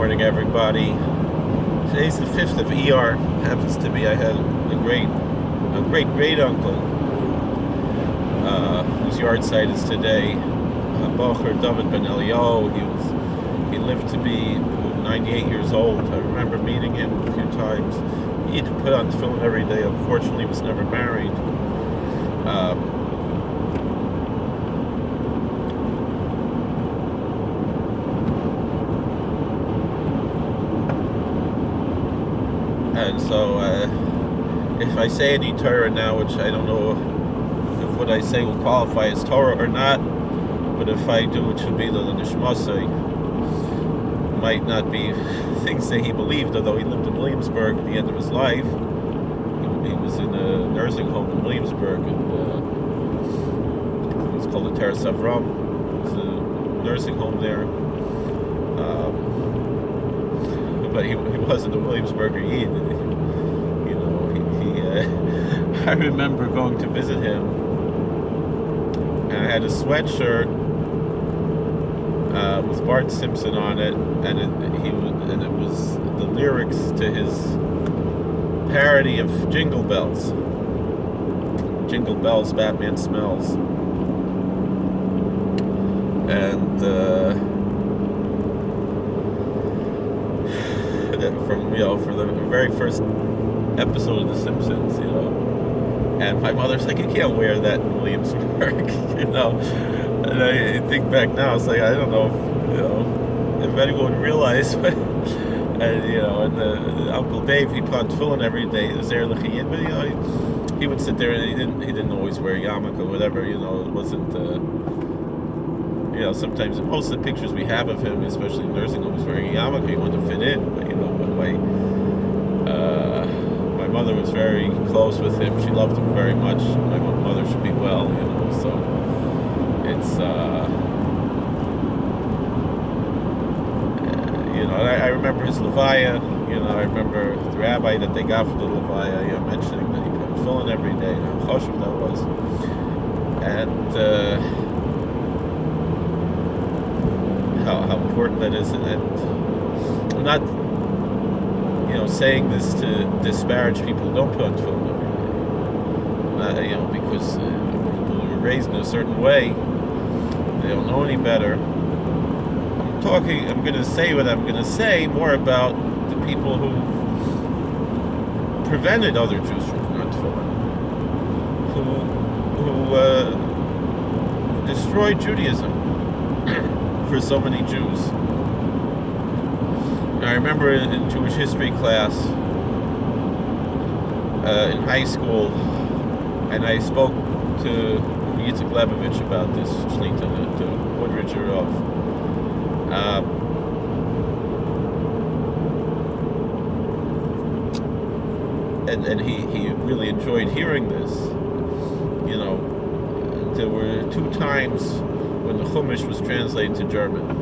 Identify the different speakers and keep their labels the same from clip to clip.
Speaker 1: morning, everybody. Today's the 5th of Iyar. Happens to be I had a great uncle whose yard site is today. Bocher David Ben Elio. He lived to be 98 years old. I remember meeting him a few times. He had to put on tefillin every day. Unfortunately, he was never married. And so, if I say any Torah now, which I don't know if what I say will qualify as Torah or not, but if I do, it should be the Nishmasai. Might not be things that he believed, although he lived in Williamsburg at the end of his life. He was in a nursing home in Williamsburg, and it was called the Terrace Avram. It was a nursing home there. But he wasn't a Williamsburger Yid. I remember going to visit him, and I had a sweatshirt with Bart Simpson on it, and it was the lyrics to his parody of Jingle Bells. Jingle Bells, Batman Smells. And from the very first episode of The Simpsons, and my mother's like, you can't wear that in Williamsburg, and I think back now, it's like, I don't know if anyone would realize, but, and Uncle Dave, he put on tefillin every day, he was there looking in, but he would sit there, and he didn't always wear yarmulke or whatever, it wasn't, sometimes most of the pictures we have of him, especially in nursing homes, wearing a yarmulke, he wanted to fit in, but my mother was very close with him. She loved him very much. My mother should be well, so it's I remember his levaya. I remember the rabbi that they got for the levaya, mentioning that he put tefillin every day, and how choshev that was, and how important that is, and I'm not saying this to disparage people who don't put on tefillin every day, because people who were raised in a certain way, they don't know any better. I'm going to say what I'm going to say more about the people who prevented other Jews from putting on tefillin, who destroyed Judaism for so many Jews. I remember in Jewish history class in high school, and I spoke to Yitzhak Lebovich about this, Shlita, the Woodridger of. And he really enjoyed hearing this. There were 2 times when the Chumash was translated to German.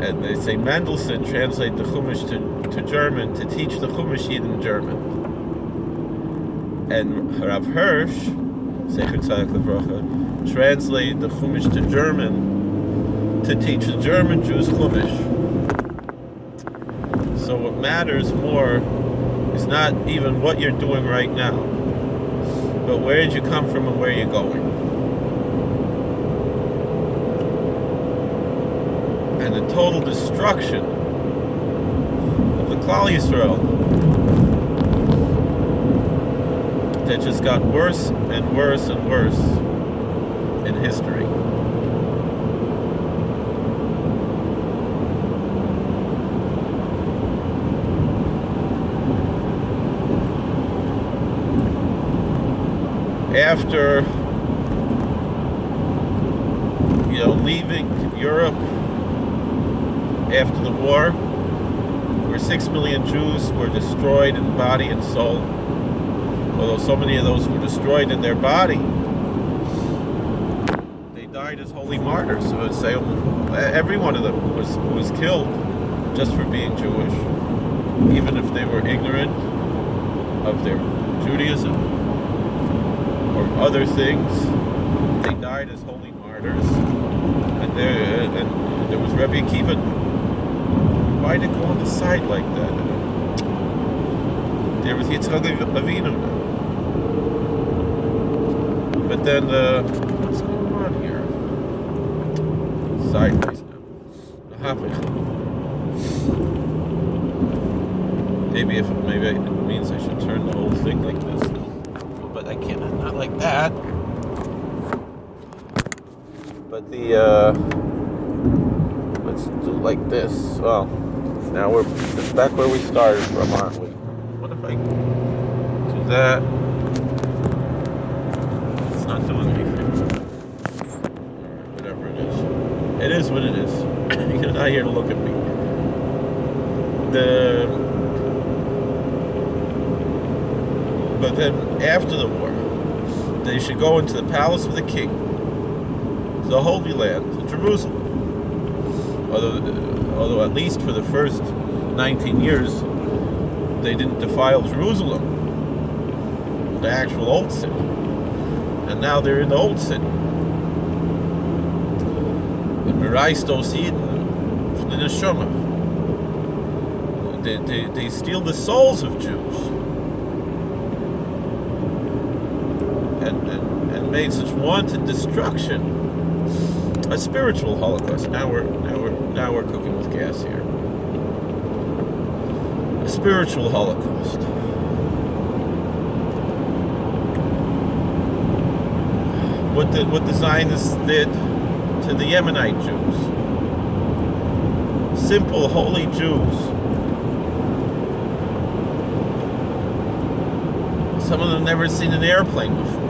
Speaker 1: And they say Mendelssohn translated the Chumash to German to teach the Chumash Yid in German. And Rav Hirsch, Zecher Tzaddik Livrocha, translated the Chumash to German to teach the German Jews Chumash. So what matters more is not even what you're doing right now, but where did you come from and where you're going. And the total destruction of the Klal Yisrael that just got worse and worse and worse in history. After leaving Europe after the war, where 6 million Jews were destroyed in body and soul, although so many of those were destroyed in their body, they died as holy martyrs. So I would say every one of them who was killed just for being Jewish, even if they were ignorant of their Judaism or other things, they died as holy martyrs. And there was Rabbi Akiva, why did it go on the side like that? There was Yitzchak Avinu. But then, what's going on here? Sideways now. Maybe it means I should turn the whole thing like this. But I can't, not like that. But let's do like this. Well, now we're back where we started from, aren't we? What if I do that? It's not doing anything. Whatever it is. It is what it is. You're not here to look at me. But then after the war, they should go into the palace of the king, to the Holy Land, to Jerusalem. Although at least for the first 19 years, they didn't defile Jerusalem, the actual old city. And now they're in the old city. The Miraistos Eden from the Neshama. They steal the souls of Jews. And made such wanton destruction, a spiritual holocaust. Now we're cooking with gas here. A spiritual holocaust. What the Zionists did to the Yemenite Jews, simple holy Jews. Some of them never seen an airplane before.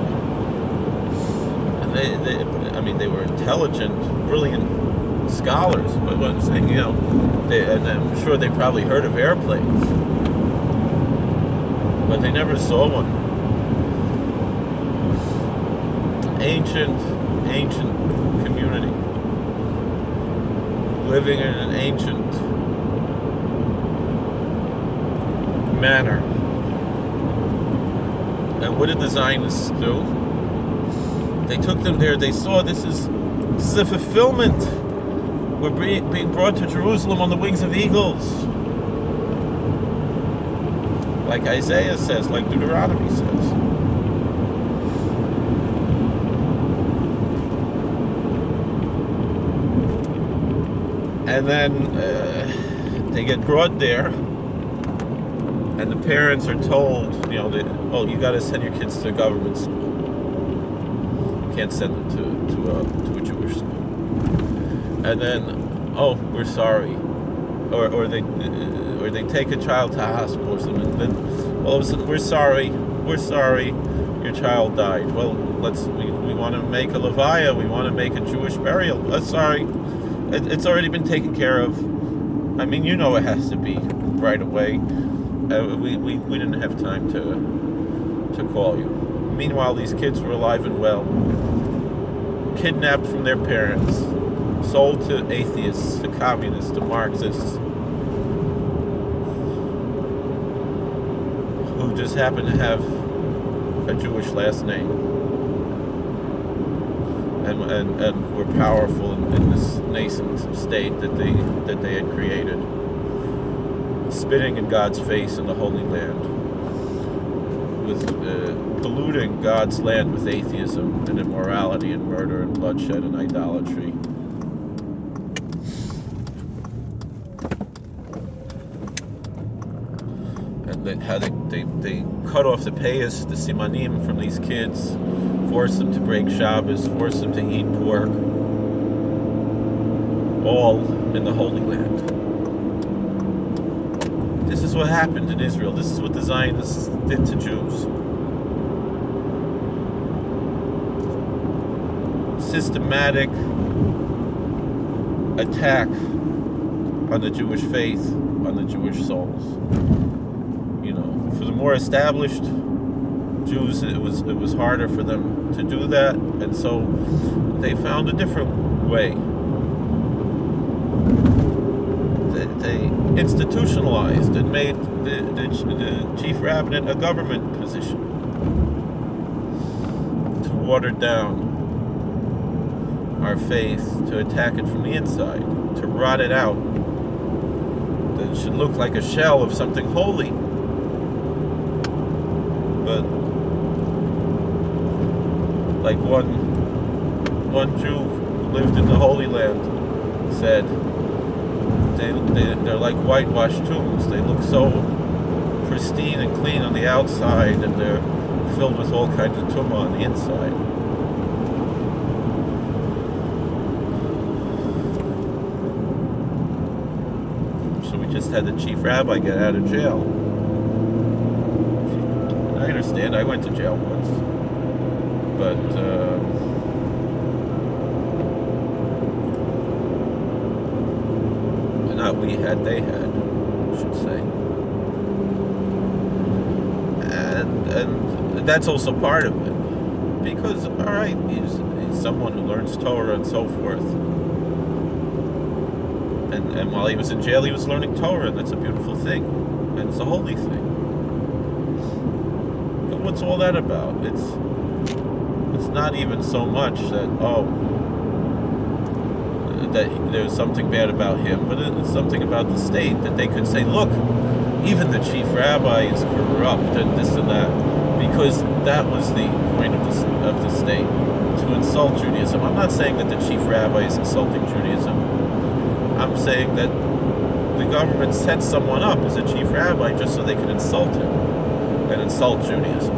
Speaker 1: They were intelligent, brilliant scholars, but what I'm saying, and I'm sure they probably heard of airplanes, but they never saw one. Ancient community, living in an ancient manner. And what did the Zionists do? They took them there. They saw this is a fulfillment. We're being brought to Jerusalem on the wings of eagles. Like Isaiah says, like Deuteronomy says. And then they get brought there, and the parents are told, you got to send your kids to a government school. Can't send them to a Jewish school. And then, we're sorry, or they take a child to a hospital or something. And then all of a sudden, we're sorry, your child died. Well, we want to make a levaya, we want to make a Jewish burial. Sorry, it's already been taken care of. I mean, it has to be right away. We didn't have time to call you. Meanwhile, these kids were alive and well, kidnapped from their parents, sold to atheists, to communists, to Marxists, who just happen to have a Jewish last name, and were powerful in this nascent state that they had created, spitting in God's face in the Holy Land, with polluting God's land with atheism and immorality and murder and bloodshed and idolatry. And then how they cut off the payas, the simanim, from these kids, force them to break Shabbos, force them to eat pork, all in the Holy Land. This is what happened in Israel. This is what the Zionists did to Jews. Systematic attack on the Jewish faith, on the Jewish souls. For the more established Jews, it was harder for them to do that, and so they found a different way. They institutionalized and made the chief rabbinate a government position to water down our faith, to attack it from the inside, to to rot it out. That it should look like a shell of something holy. But like one Jew who lived in the Holy Land said, they're like whitewashed tombs. They look so pristine and clean on the outside, and they're filled with all kinds of tumah on the inside. So we just had the chief rabbi get out of jail. I understand, I went to jail once. But not we had, they had, I should say. And that's also part of it. Because, alright, he's someone who learns Torah and so forth. And while he was in jail, he was learning Torah, and that's a beautiful thing. And it's a holy thing. But what's all that about? It's not even so much that, that there's something bad about him, but it's something about the state, that they could say, look, even the chief rabbi is corrupt and this and that, because that was the point of the state, to insult Judaism. I'm not saying that the chief rabbi is insulting Judaism. I'm saying that the government set someone up as a chief rabbi just so they can insult him and insult Judaism.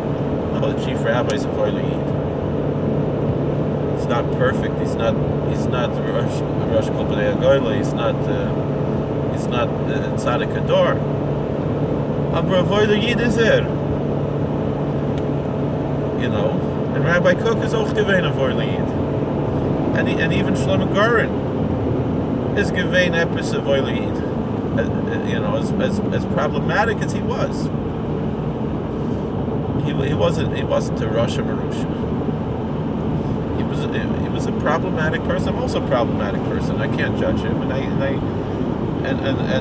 Speaker 1: No, the chief rabbi is a Voilid. He's not perfect. He's not the Rosh Kol Bnei Hagoyla. He's not Tzaddik Hador. Aber Voilid is you know, and Rabbi Kook is auch gewesen a Voilid, and even Shlomo Goren is given epis of Voilid. You know, as problematic as he was, he wasn't a Rosh Marusha. He was a problematic person. I'm also a problematic person. I can't judge him, and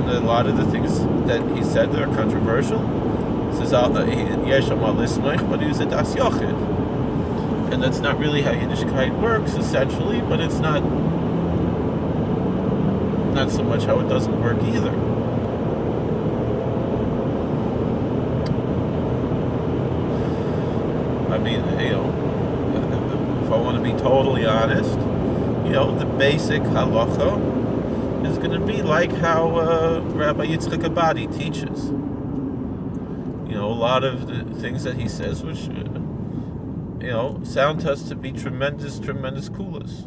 Speaker 1: a lot of the things that he said that are controversial. He says but he was a das yochid, and that's not really how Yiddishkeit works, essentially. But it's not so much how it doesn't work either. I mean, you know, if I want to be totally honest, you know, the basic halacha is going to be like how Rabbi Yitzchak Abadi teaches. You know, a lot of the things that he says, which, you know, sound to us to be tremendous kulas.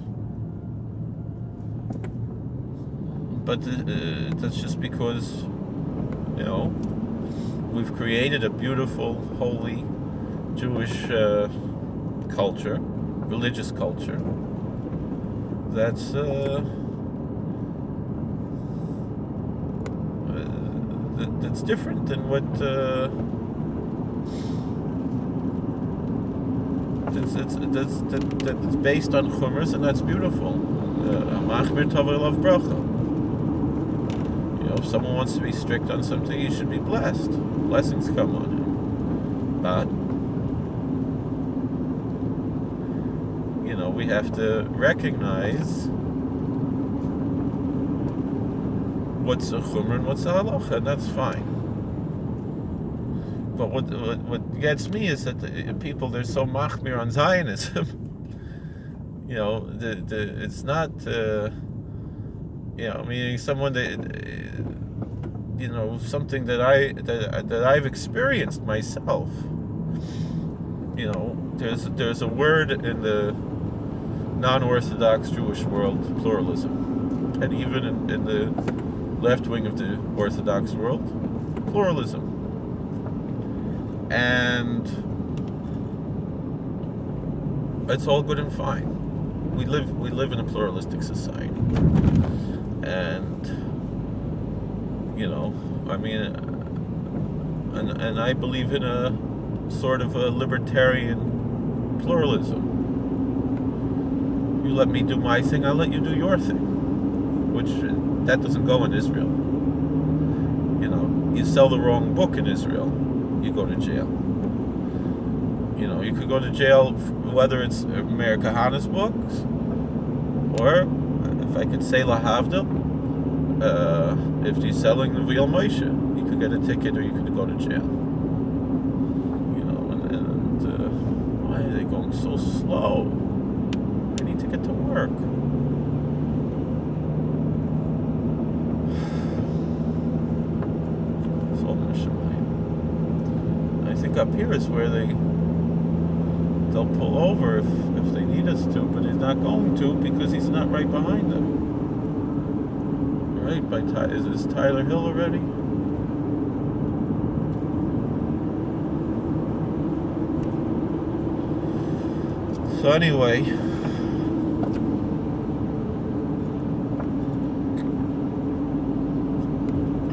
Speaker 1: But that's just because, you know, we've created a beautiful, holy Jewish culture, religious culture, that's different than what that's based on chumras, and that's beautiful. Machmir Tov Love Bracha. You know, if someone wants to be strict on something, he should be blessed. Blessings come on him. But you know, we have to recognize what's a chumrah and what's a halacha, and that's fine. But what gets me is that the people, they're so machmir on Zionism. You know, it's not, you know, meaning someone that, you know, something that I've experienced myself. You know, there's a word in the non-Orthodox Jewish world, pluralism, and even in the left wing of the Orthodox world, pluralism. And it's all good and fine. We live in a pluralistic society, and you know, I mean, and I believe in a sort of a libertarian pluralism. You let me do my thing, I'll let you do your thing, which that doesn't go in Israel. You know, you sell the wrong book in Israel, you go to jail. You know, you could go to jail whether it's Meir Kahana's books, or if I could say lahavdil, if he's selling the real Moshe, you could get a ticket or you could go to jail. Why are they going so slow? I need to get to work. I think up here is where they'll pull over if they need us to, but he's not going to because he's not right behind them. Right, is this Tyler Hill already? So anyway,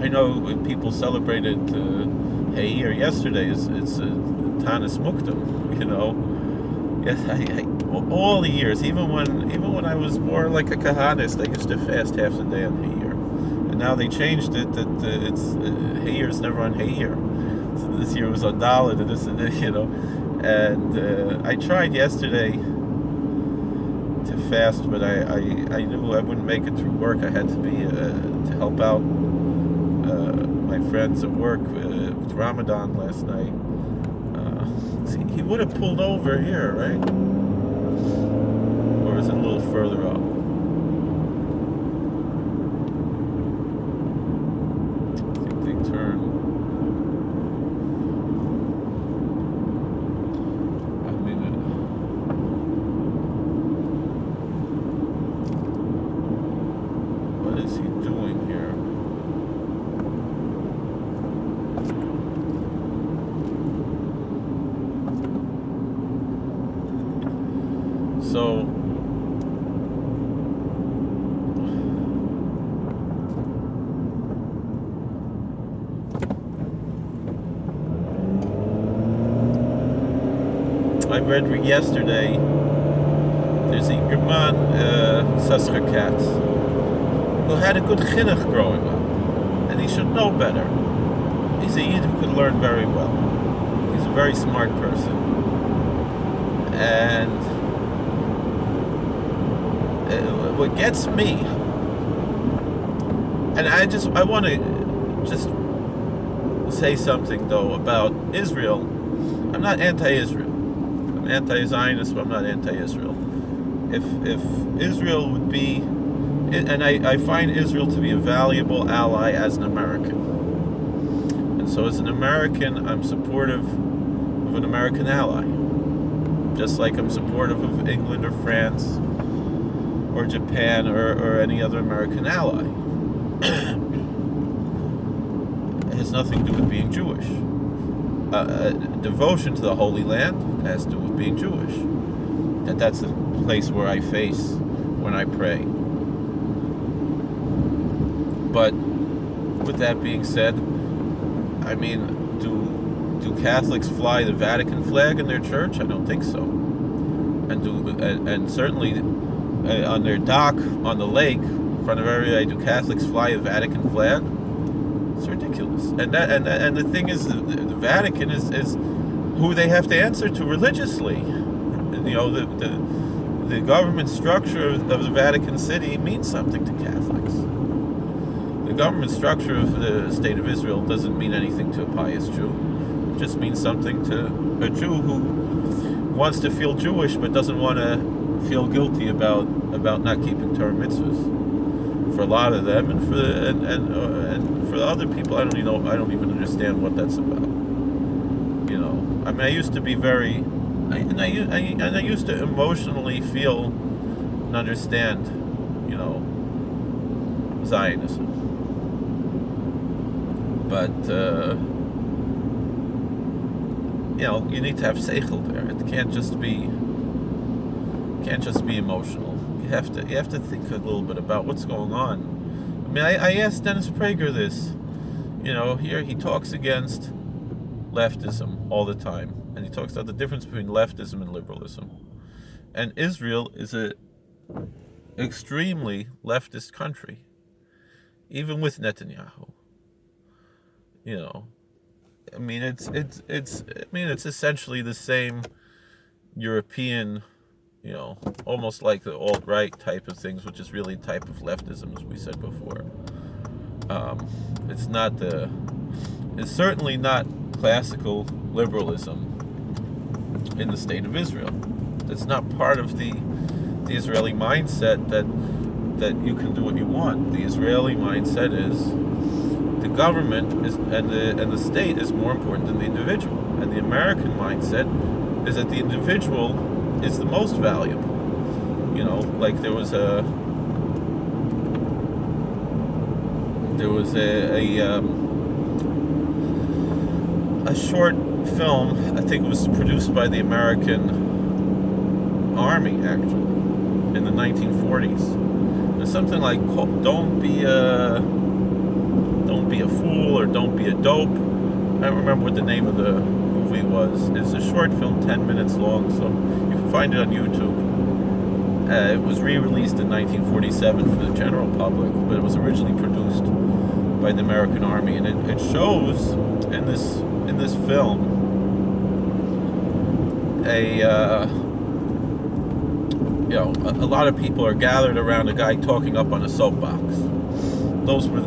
Speaker 1: I know when people celebrated Iyar yesterday, it's Tanis Muktam, you know. Yes, I all the years, even when I was more like a Kahanist, I used to fast half the day on Iyar. And now they changed it that it's Iyar's never on Iyar. So this year was on Dalit and this and that, you know. And I tried yesterday to fast, but I knew I wouldn't make it through work. I had to be to help out my friends at work with Ramadan last night. See, he would have pulled over here, right? Or is it a little further up? I think they turn. I mean, what is he doing here? So I read yesterday there's a German Sascha Katz who had a good chinuch growing up, and he should know better. He's a Yid who could learn very well. He's a very smart person, and what gets me, and I want to just say something though about Israel. I'm not anti-Israel. I'm anti-Zionist, but I'm not anti-Israel. If Israel would be, and I find Israel to be a valuable ally as an American, and so as an American, I'm supportive of an American ally, just like I'm supportive of England or France or Japan or any other American ally. It has nothing to do with being Jewish. Devotion to the Holy Land has to do with being Jewish. And that's the place where I face when I pray. But with that being said, I mean, do Catholics fly the Vatican flag in their church? I don't think so. And certainly on their dock on the lake in front of everybody, do Catholics fly a Vatican flag? It's ridiculous. And the thing is, the Vatican is who they have to answer to religiously. You know, the government structure of the Vatican City means something to Catholics. The government structure of the State of Israel doesn't mean anything to a pious Jew. It just means something to a Jew who wants to feel Jewish but doesn't want to feel guilty about not keeping Torah mitzvahs. For a lot of them, and for the other people, I don't even understand what that's about. You know, I mean, I used to be I used to emotionally feel and understand, you know, Zionism. But you know, you need to have seichel there. It can't just be emotional. You have to think a little bit about what's going on. I mean, I asked Dennis Prager this. You know, here he talks against leftism all the time, and he talks about the difference between leftism and liberalism. And Israel is a extremely leftist country, even with Netanyahu. You know, I mean, it's essentially the same European, you know, almost like the alt-right type of things, which is really a type of leftism, as we said before. It's not it's certainly not classical liberalism in the state of Israel. It's not part of the Israeli mindset that you can do what you want. The Israeli mindset is the government and the state is more important than the individual. And the American mindset is that the individual is the most valuable. Like there was a short film. I think it was produced by the American Army, actually, in the 1940s. There's something like "Don't be a fool" or "Don't be a dope." I don't remember what the name of the movie was. It's a short film, 10 minutes long, so you can find it on YouTube. It was re-released in 1947 for the general public, but it was originally produced by the American Army, and it shows in this film a lot of people are gathered around a guy talking up on a soapbox.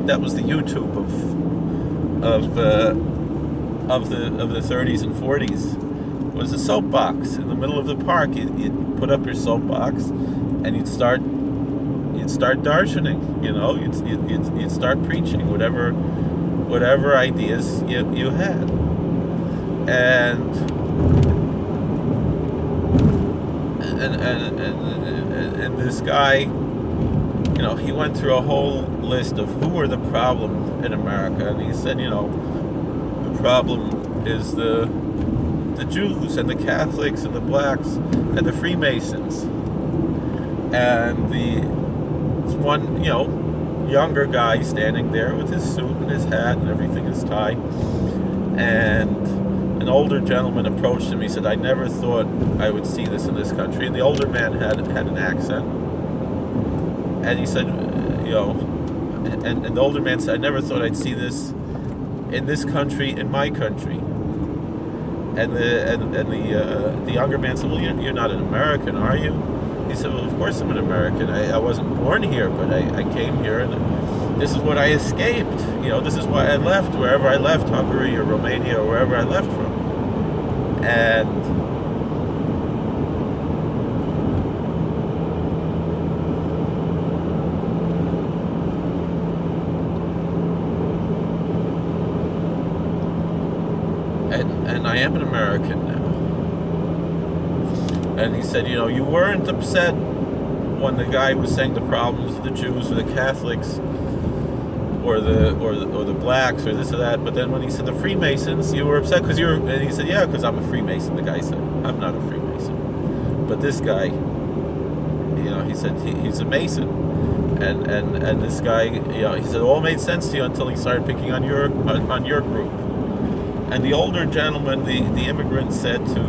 Speaker 1: That was the YouTube of the 30s and 40s. Was a soapbox in the middle of the park. You'd put up your soapbox, and you'd start darshaning. You'd start preaching whatever ideas you had, and this guy, he went through a whole list of who were the problem in America, and he said, the problem is the Jews and the Catholics and the blacks and the Freemasons. And this one, younger guy standing there with his suit and his hat and everything, his tie, and an older gentleman approached him. He said, "I never thought I would see this in this country." And the older man had an accent, and he said, and the older man said, "I never thought I'd see this in this country, in my country." And the younger man said, "Well, you're not an American, are you?" He said, "Well, of course I'm an American. I wasn't born here, but I came here, and this is what I escaped. This is why I left, wherever I left, Hungary or Romania or wherever I left from." And I am an American now. And he said, you weren't upset when the guy was saying the problems of the Jews or the Catholics or the blacks or this or that, but then when he said the Freemasons, you were upset because and he said, "Yeah, because I'm a Freemason." The guy said, "I'm not a Freemason." But this guy, he said he's a Mason. And this guy, he said it all made sense to you until he started picking on your group. And the older gentleman, the immigrant, said to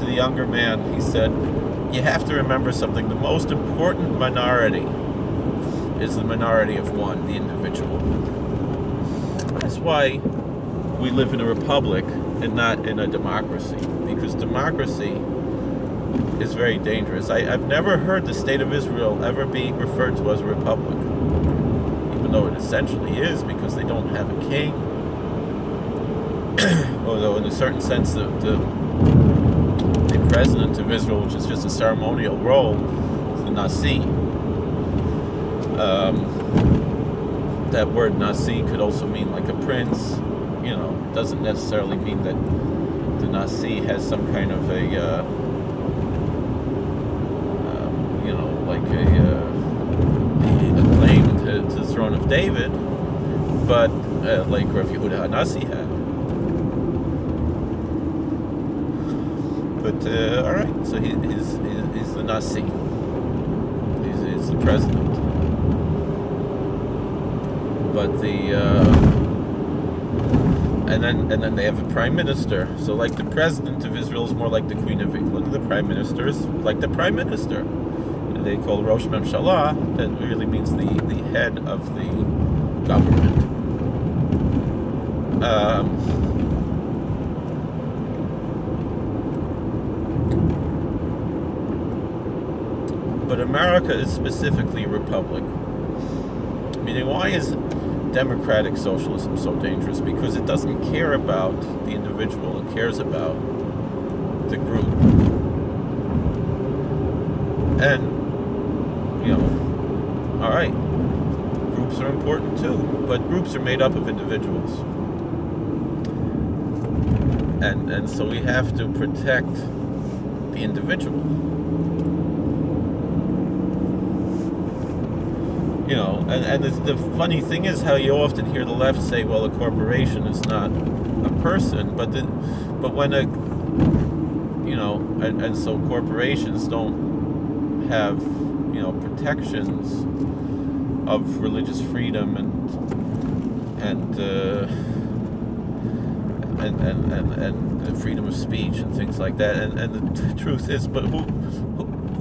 Speaker 1: the younger man, he said, "You have to remember something. The most important minority is the minority of one, the individual." That's why we live in a republic and not in a democracy, because democracy is very dangerous. I've never heard the state of Israel ever be referred to as a republic, even though it essentially is, because they don't have a king. Although in a certain sense the president of Israel, which is just a ceremonial role, is the Nasi. That word Nasi could also mean like a prince. Doesn't necessarily mean that the Nasi has some kind of a claim to the throne of David, but like Rav Yehuda HaNasi had. But all right, so he's the Nasi. He's the president. But and then they have a prime minister. So like the president of Israel is more like the Queen of England. The prime minister is like the prime minister. They call Rosh Memshalah. That really means the head of the government. But America is specifically a republic. Meaning, why is democratic socialism so dangerous? Because it doesn't care about the individual, it cares about the group. And, all right, groups are important too, but groups are made up of individuals. And so we have to protect the individual. And the funny thing is how you often hear the left say, well, a corporation is not a person, but when so corporations don't have, protections of religious freedom and the freedom of speech and things like that. And the truth is, but who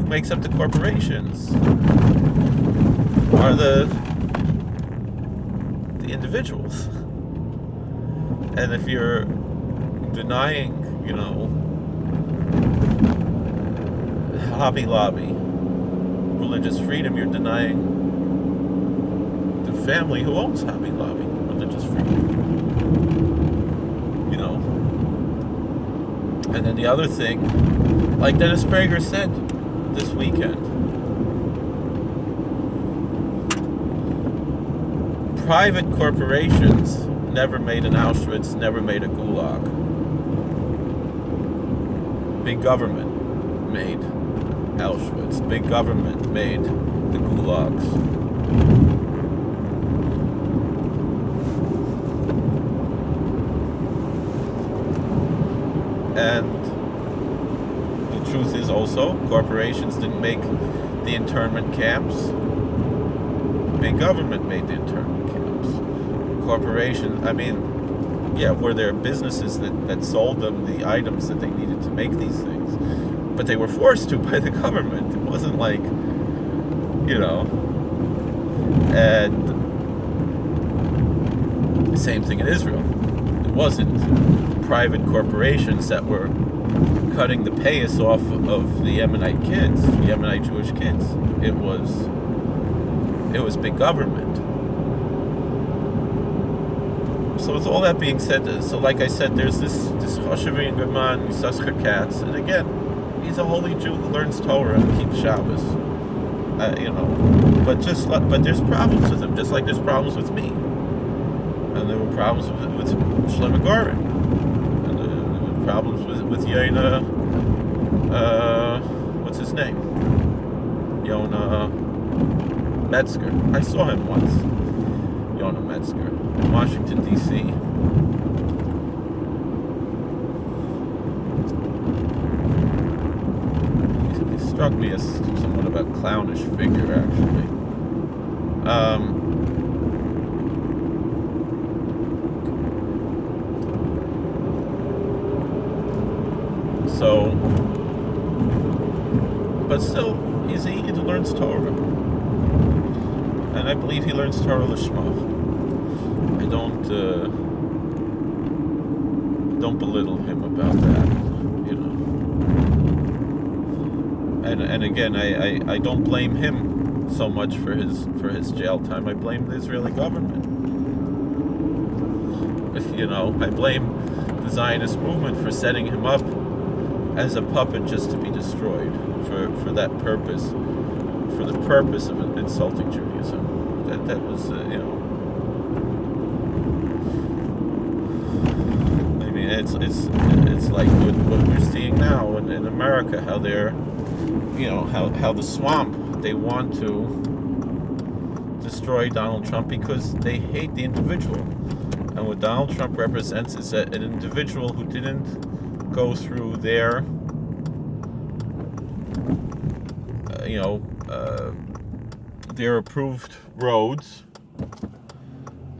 Speaker 1: makes up the corporations? Are the individuals. And if you're denying, Hobby Lobby religious freedom, you're denying the family who owns Hobby Lobby religious freedom. And then the other thing, like Dennis Prager said this weekend, private corporations never made an Auschwitz, never made a Gulag. Big government made Auschwitz. Big government made the Gulags. And the truth is also, corporations didn't make the internment camps. Big government made the internment camps. Corporation, were there businesses that sold them the items that they needed to make these things? But they were forced to by the government. It wasn't like, and the same thing in Israel. It wasn't private corporations that were cutting the payas off of the Yemenite kids, the Yemenite Jewish kids. It was big government. So with all that being said, so like I said, there's this Choshevi German, Yisachar Katz, and again, he's a holy Jew who learns Torah and keeps Shabbos. But there's problems with him, just like there's problems with me. And there were problems with Shlomo Goren. And there were problems with Yona, what's his name? Yona Metzger. I saw him once. Yona Metzger. In Washington, D.C. He struck me as somewhat of a clownish figure, actually. But still, he's a Yid who learns Torah. And I believe he learns Torah Lishma. I don't belittle him about that, And again, I don't blame him so much for his jail time. I blame the Israeli government. I blame the Zionist movement for setting him up as a puppet just to be destroyed for that purpose, for the purpose of insulting Judaism. That was, it's like what we're seeing now in America, how they're, how the swamp, they want to destroy Donald Trump because they hate the individual. And what Donald Trump represents is an individual who didn't go through their approved roads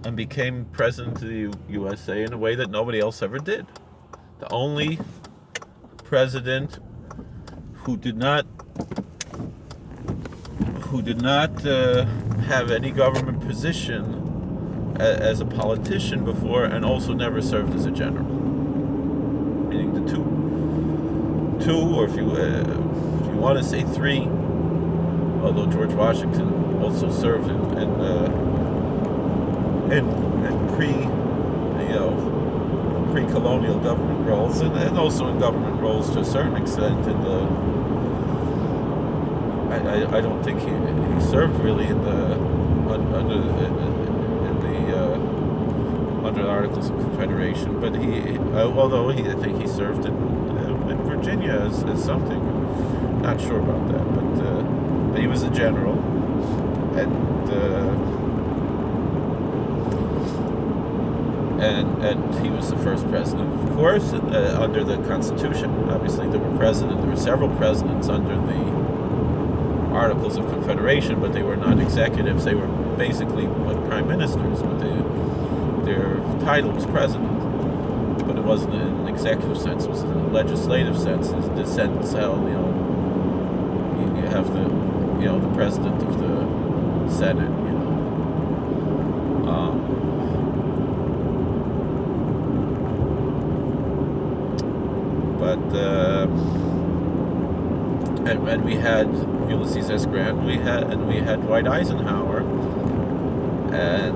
Speaker 1: and became president of the USA in a way that nobody else ever did. The only president who did not have any government position as a politician before, and also never served as a general. Meaning the two, or if you want to say three, although George Washington also served in in pre-colonial government roles, and also in government roles to a certain extent. I don't think he served really in the under the Articles of Confederation, but I think he served in Virginia as something. Not sure about that, but he was a general, and he was the first president, of course, under the Constitution. Obviously, there were several presidents under the Articles of Confederation, but they were not executives. They were basically prime ministers, but their title was president. But it wasn't in an executive sense; it was in a legislative sense. It's the sense how you have the president of the Senate. And we had Ulysses S. Grant, we had Dwight Eisenhower, and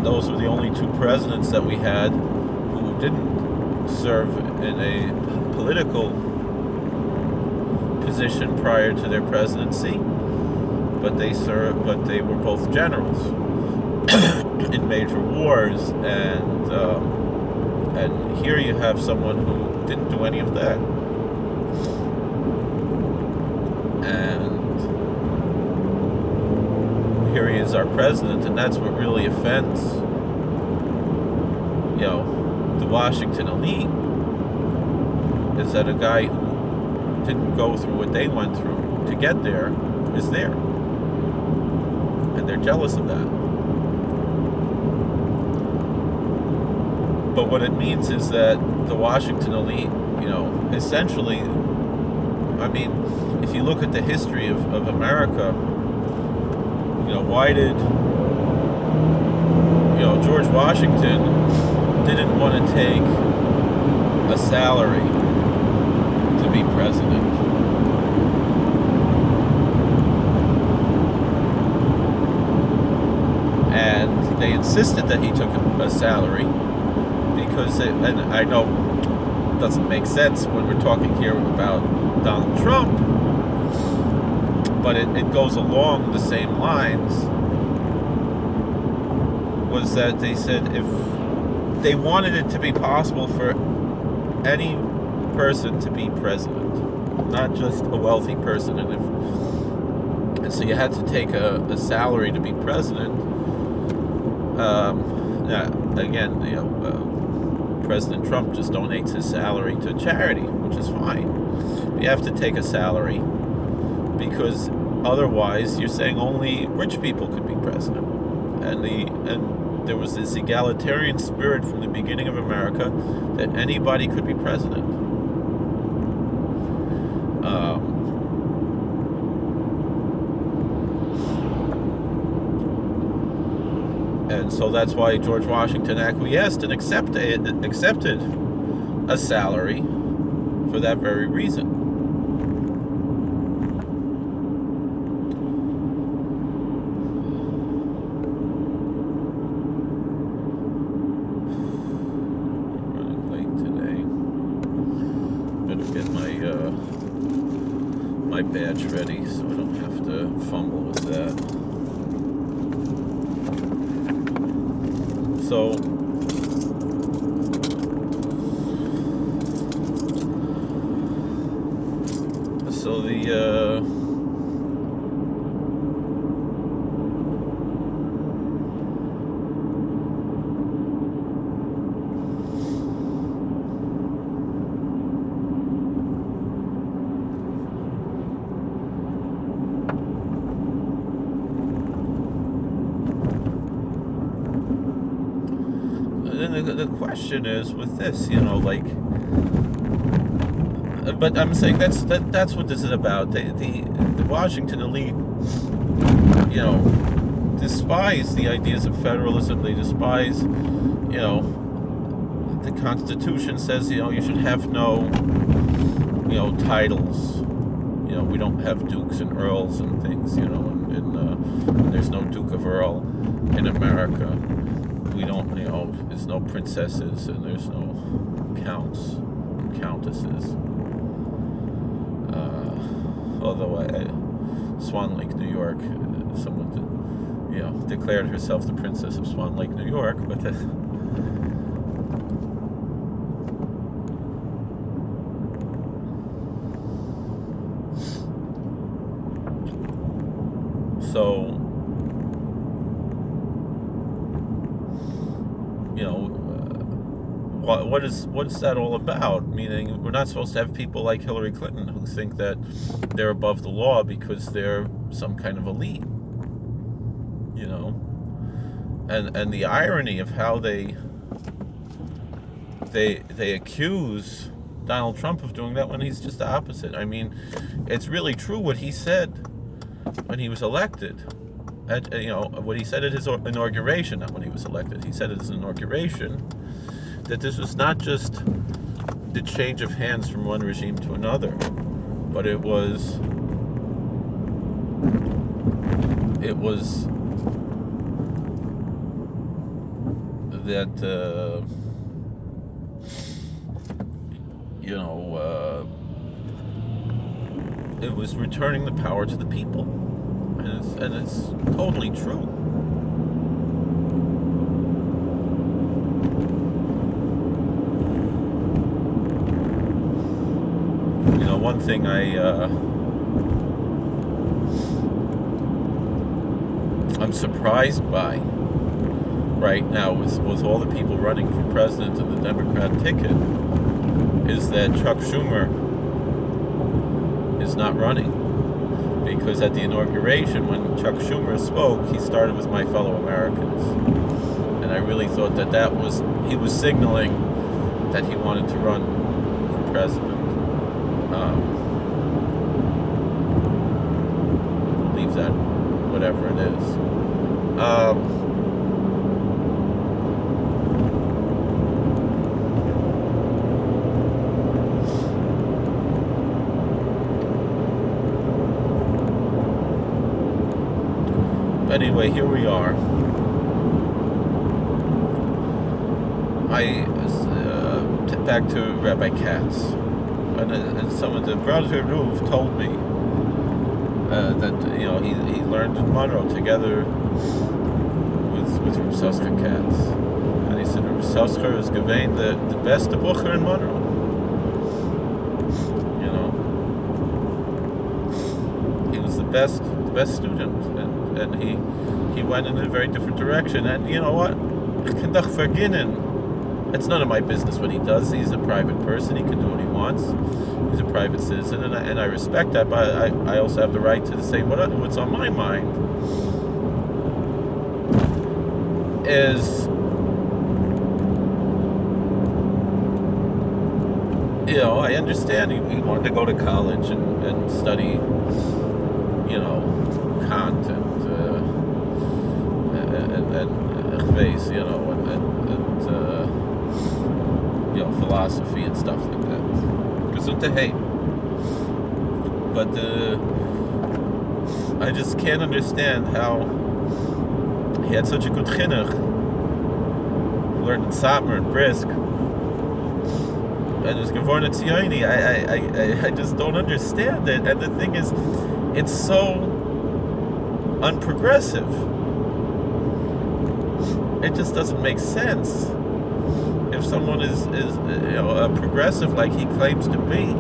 Speaker 1: those were the only two presidents that we had who didn't serve in a political position prior to their presidency, but they were both generals in major wars, and here you have someone who didn't do any of that. And here he is, our president, and that's what really offends, the Washington elite, is that a guy who didn't go through what they went through to get there is there. And they're jealous of that. But what it means is that the Washington elite, essentially, I mean, if you look at the history of America, why did, George Washington didn't want to take a salary to be president. And they insisted that he took a salary because, and I know it doesn't make sense when we're talking here about Donald Trump, but it goes along the same lines, was that they said if they wanted it to be possible for any person to be president, not just a wealthy person, and so you had to take a salary to be president. President Trump just donates his salary to charity, which is fine. You have to take a salary because otherwise you're saying only rich people could be president. And there was this egalitarian spirit from the beginning of America that anybody could be president. And so that's why George Washington acquiesced and accepted a salary for that very reason. Running late today. Better get my badge ready so I don't have to fumble with that. So the question is with this, but I'm saying that's what this is about. The Washington elite, despise the ideas of federalism. They despise, the Constitution says, you should have no, we don't have dukes and earls and things, and there's no Duke of Earl in America. We don't, there's no princesses and there's no counts, countesses. Although Swan Lake, New York, someone declared herself the Princess of Swan Lake, New York, but so, what is that all about? Meaning, we're not supposed to have people like Hillary Clinton who think that they're above the law because they're some kind of elite, and the irony of how they accuse Donald Trump of doing that when he's just the opposite. I mean, it's really true what he said when he was elected. What he said at his inauguration, not when he was elected. He said at his inauguration that this was not just the change of hands from one regime to another, but it was that it was returning the power to the people, and it's totally true. One thing I'm surprised by right now with all the people running for president of the Democrat ticket is that Chuck Schumer is not running. Because at the inauguration, when Chuck Schumer spoke, he started with "My fellow Americans," and I really thought that he was signaling that he wanted to run for president. Leave that, whatever it is. Anyway, here we are. Back to Rabbi Katz. And some of the brother Ruv told me that he learned in Monroe together with Reb Soscha Katz, and he said Reb Soscha is gewein the best bucher in Monroe. He was the best student, and he went in a very different direction. And you know what? I can doch verginnen. It's none of my business what he does. He's a private person. He can do what he wants. He's a private citizen, and I respect that. But I also have the right to say what's on my mind. Is I understand he wanted to go to college and study, Kant and Chveis, and philosophy and stuff like that. Gesundheit. But I just can't understand how he had such a good chinuch. He learned in Satmar and Brisk, and was gevorn at Zioni. I just don't understand it. And the thing is, it's so unprogressive. It just doesn't make sense. If someone is a progressive like he claims to be,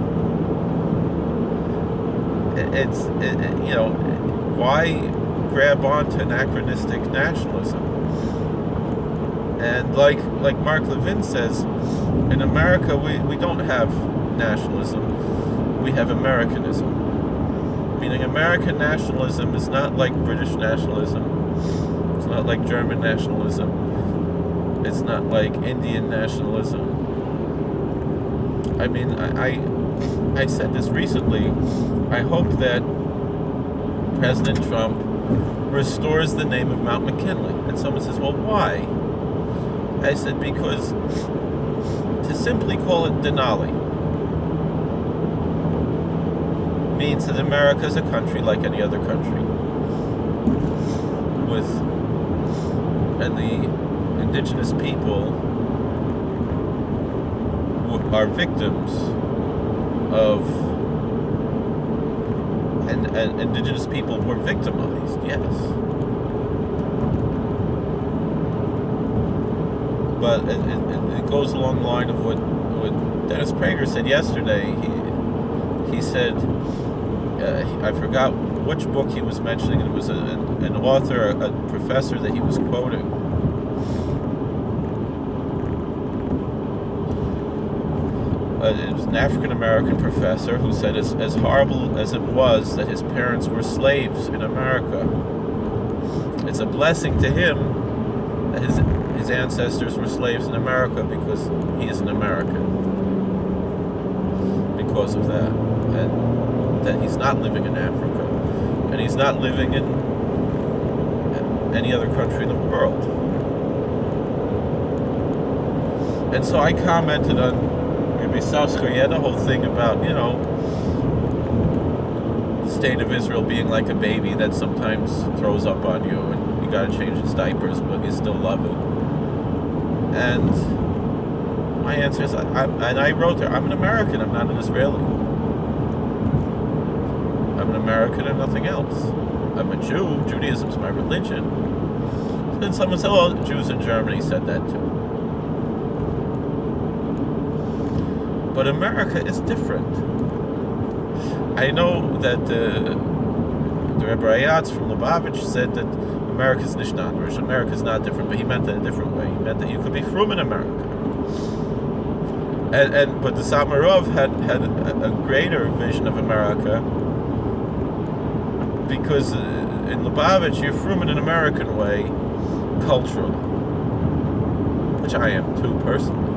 Speaker 1: why grab on to anachronistic nationalism? And like Mark Levin says, in America we don't have nationalism, we have Americanism. Meaning American nationalism is not like British nationalism, it's not like German nationalism, it's not like Indian nationalism. I mean, I said this recently. I hope that President Trump restores the name of Mount McKinley. And someone says, well, why? I said, because to simply call it Denali means that America is a country like any other country. and the indigenous people are victims of, and indigenous people were victimized, yes. But it goes along the line of what Dennis Prager said yesterday. He said, I forgot which book he was mentioning. It was an author, a professor that he was quoting. It was an African-American professor who said, as horrible as it was that his parents were slaves in America, it's a blessing to him that his ancestors were slaves in America, because he is an American because of that. And that he's not living in Africa, and he's not living in any other country in the world. And so I commented on the whole thing about, the state of Israel being like a baby that sometimes throws up on you, and you gotta change its diapers, but you still love it. And my answer is, I wrote there, I'm an American, I'm not an Israeli. I'm an American and nothing else. I'm a Jew. Judaism's my religion. Then someone said, well, Jews in Germany said that too. But America is different. I know that the Rebbe Ayatz from Lubavitch said that America's nicht anders. America's not different, but he meant it a different way. He meant that you could be frum in America. But the Satmarov had a greater vision of America, because in Lubavitch you're frum in an American way, culturally, which I am too personally.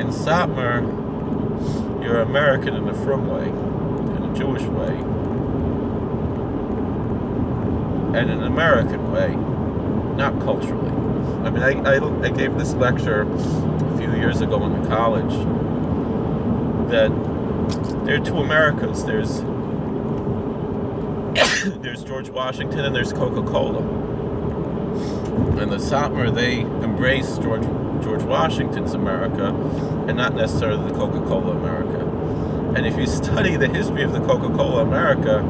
Speaker 1: In Satmar, you're American in a frum way, in a Jewish way, and in an American way, not culturally. I mean, I gave this lecture a few years ago in the college that there are two Americas. There's George Washington and there's Coca-Cola. And the Satmar, they embrace George Washington's America and not necessarily the Coca-Cola America. And if you study the history of the Coca-Cola America,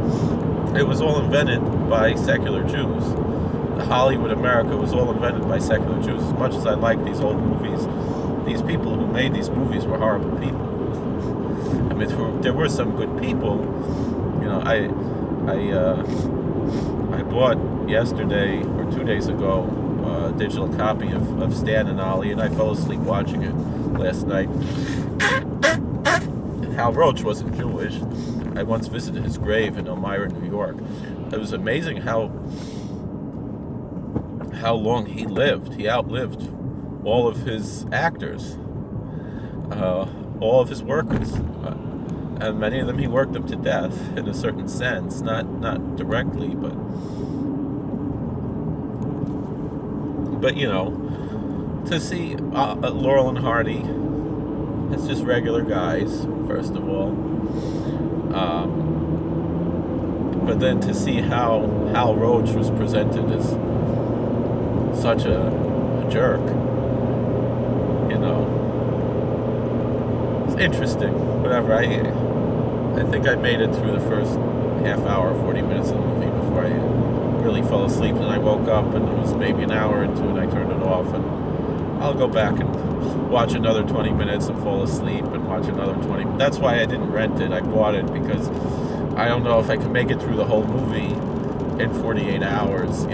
Speaker 1: it was all invented by secular Jews. The Hollywood America was all invented by secular Jews. As much as I like these old movies, these people who made these movies were horrible people. I mean, there were some good people. I bought yesterday or 2 days ago a digital copy of Stan and Ollie, and I fell asleep watching it last night. Hal Roach wasn't Jewish. I once visited his grave in Elmira, New York. It was amazing how long he lived. He outlived all of his actors, all of his workers. And many of them, he worked them to death in a certain sense, not directly, but to see Laurel and Hardy, it's just regular guys, first of all. But then to see how Hal Roach was presented as such a jerk, it's interesting. Whatever. I think I made it through the first half hour, 40 minutes of the movie before I really fell asleep. And I woke up, and it was maybe an hour into it, and I turned it off. And I'll go back and watch another 20 minutes and fall asleep, and watch another 20. That's why I didn't rent it. I bought it because I don't know if I can make it through the whole movie in 48 hours.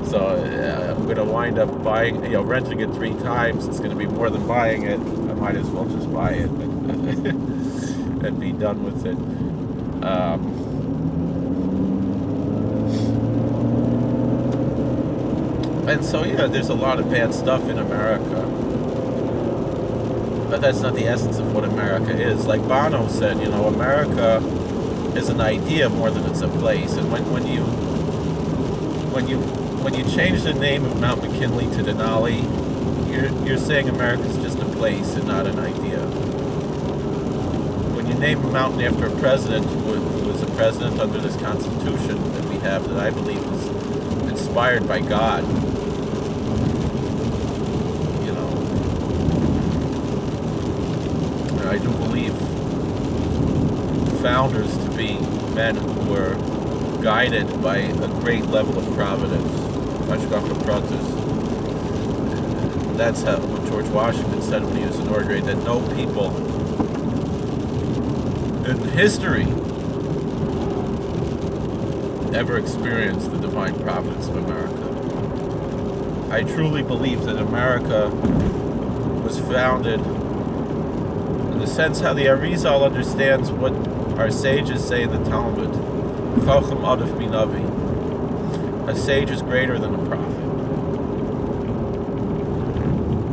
Speaker 1: So I'm going to wind up buying, renting it 3 times. It's going to be more than buying it. I might as well just buy it and be done with it. And so, there's a lot of bad stuff in America. But that's not the essence of what America is. Like Bono said, America is an idea more than it's a place. And when you change the name of Mount McKinley to Denali, you're saying America's just a place and not an idea. When you name a mountain after a president who was a president under this Constitution that we have, that I believe is inspired by God. You know, and I do believe founders to be men who were guided by a great level of providence. That's what George Washington said when he was inaugurated, that no people in history ever experienced the divine providence of America. I truly believe that America was founded in the sense how the Arizal understands what our sages say in the Talmud. Chacham Adif Minavi. A sage is greater than a prophet.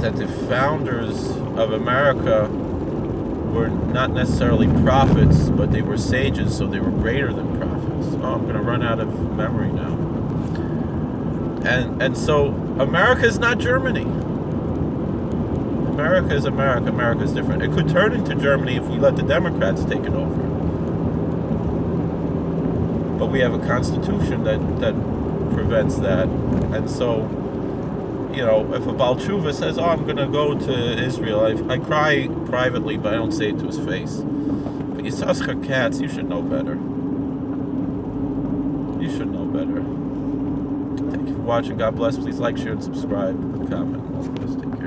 Speaker 1: That the founders of America were not necessarily prophets, but they were sages, so they were greater than prophets. Oh, I'm going to run out of memory now. And so America is not Germany. America is America. America is different. It could turn into Germany if we let the Democrats take it over. But we have a constitution that prevents that. And so, you know, if a Baal Tshuva says, oh, I'm going to go to Israel, I cry privately, but I don't say it to his face. But Yisachar Katz, you should know better. You should know better. Thank you for watching. God bless. Please like, share, and subscribe. Comment. Take care.